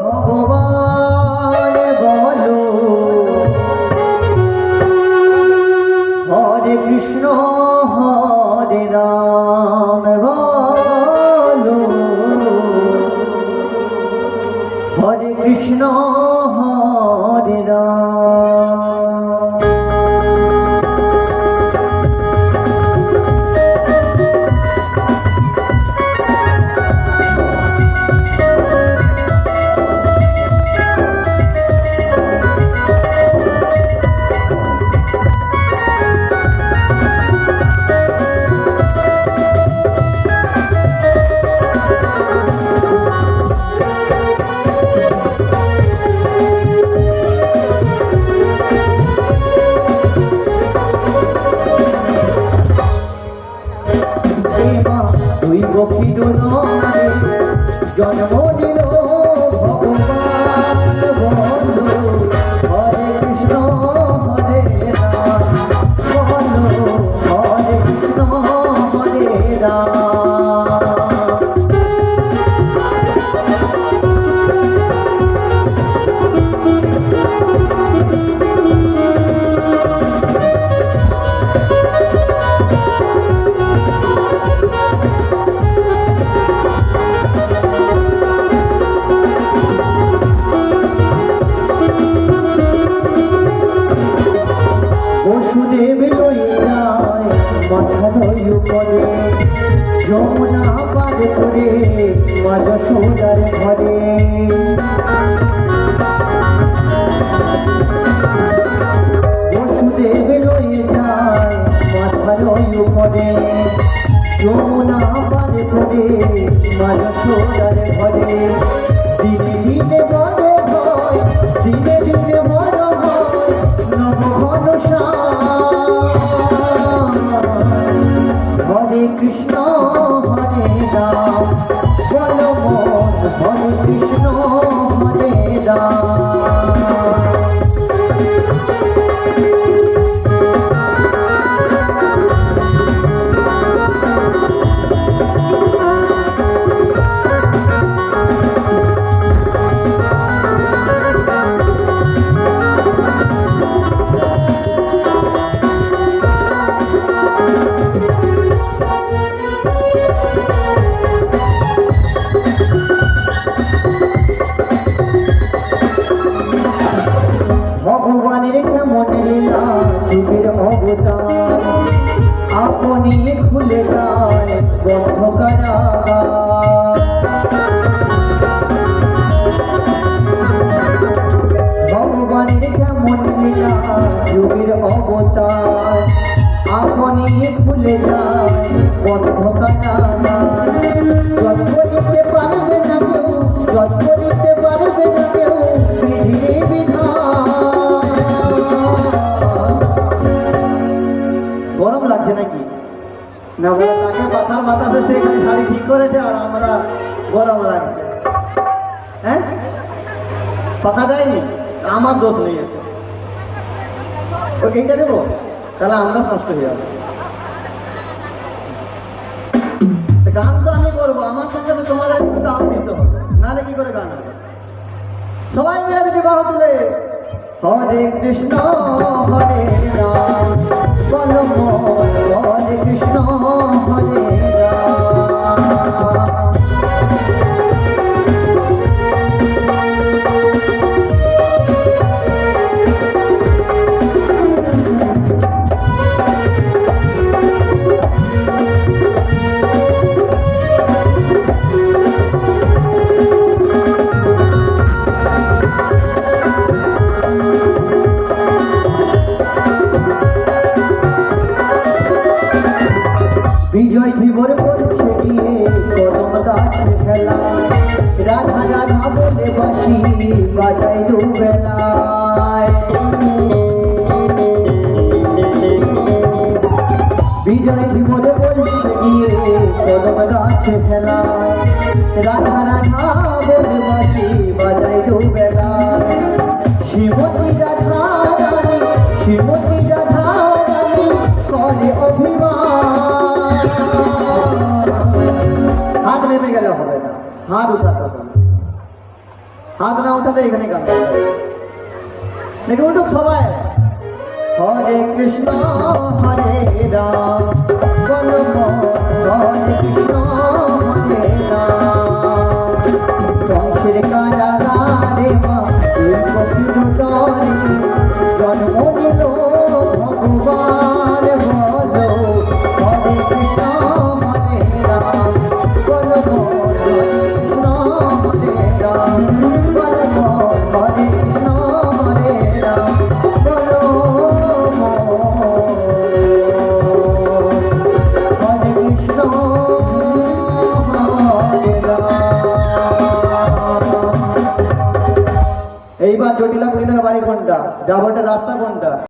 ভগবান বলো হরে কৃষ্ণ হরে রাম বলো হরে কৃষ্ণ হরে রাম। তুই গোপীর নামে জন্ম দিল ভগবান বলো হরে কৃষ্ণ হরে রাম বলো হরে কৃষ্ণ হরে রাম। বসুদেব লয়ে যায় মাথার উপরে যমুনা পার করে মা যশোদার ঘরে। বসুদেব লয়ে যায় মাথার উপরে যমুনা পার করে মা যশোদার ঘরে। দিনে দিনে বড় হয় দিনে দিনে বড় হয় নবঘন হরে কৃষ্ণ হরে রাম বল মন হরে কৃষ্ণ হরে রাম। ভগবানের কেমন লীলা যুগের অবতার আপনি খুলে দেয় বন্ধ কারাগার। ভগবানের কেমন লীলা যুগের অবতার আপনি খুলে দেয় বন্ধ কারাগার। যত্ন দিতে পারবে না কেউ যত্ন দিতে পারবে না কেউ বিধিরে বিধান। গরম লাগছে নাকি না বলে তাকে পাতার বাতাসে সে খালি শাড়ি ঠিক করেছে আর আমরা গরম লাগছে। হ্যাঁ পাতা দেয়নি আমার দোষ নেই এইটা দেবো তাহলে আমরা কষ্ট হয়ে যাবো। গান তো আমি করবো আমার সঙ্গে তো তোমাদের একটু তাল দিতে হবে নাহলে কি করে গান হবে। সবাই মিলে যদি বাহু তুলে হরে কৃষ্ণ হরে রাম বল মন হরে কৃষ্ণ হরে রাম। বিজয় ধীবর করছে গিয়ে কদম গাছে খেলা রাধা রাধা বলে বাঁশি বাজাই দুবেলায়। বিজয় ধীবর বলছে গিয়ে কদম গাছে খেলা রাধা রাধা বলে বাঁশি বাজাই দুবেলায়। শ্রীমতী রাধা রানী শ্রীমতী রাধা রানী করে অভিমান। হাত নেমে গেলে হবে না হাত উঠাতে হবে। হাত না উঠালে এখানে গান দেখে উঠুক সবাই। হরে কৃষ্ণ হরে রাম বলো হরে কৃষ্ণ হরে রাম। কংসের কারাগারে মা দুটরে জন্ম নিল ভগবান বলো হরে কৃষ্ণ হরে রাম বলো হরে কৃষ্ণ হরে রাম বলো হরে কৃষ্ণ হরে রাম বলো হরে কৃষ্ণ হরে রাম। এইবার জটিলা বুড়িলার বাড়ি কোনটা, যাবটের রাস্তা কোনটা?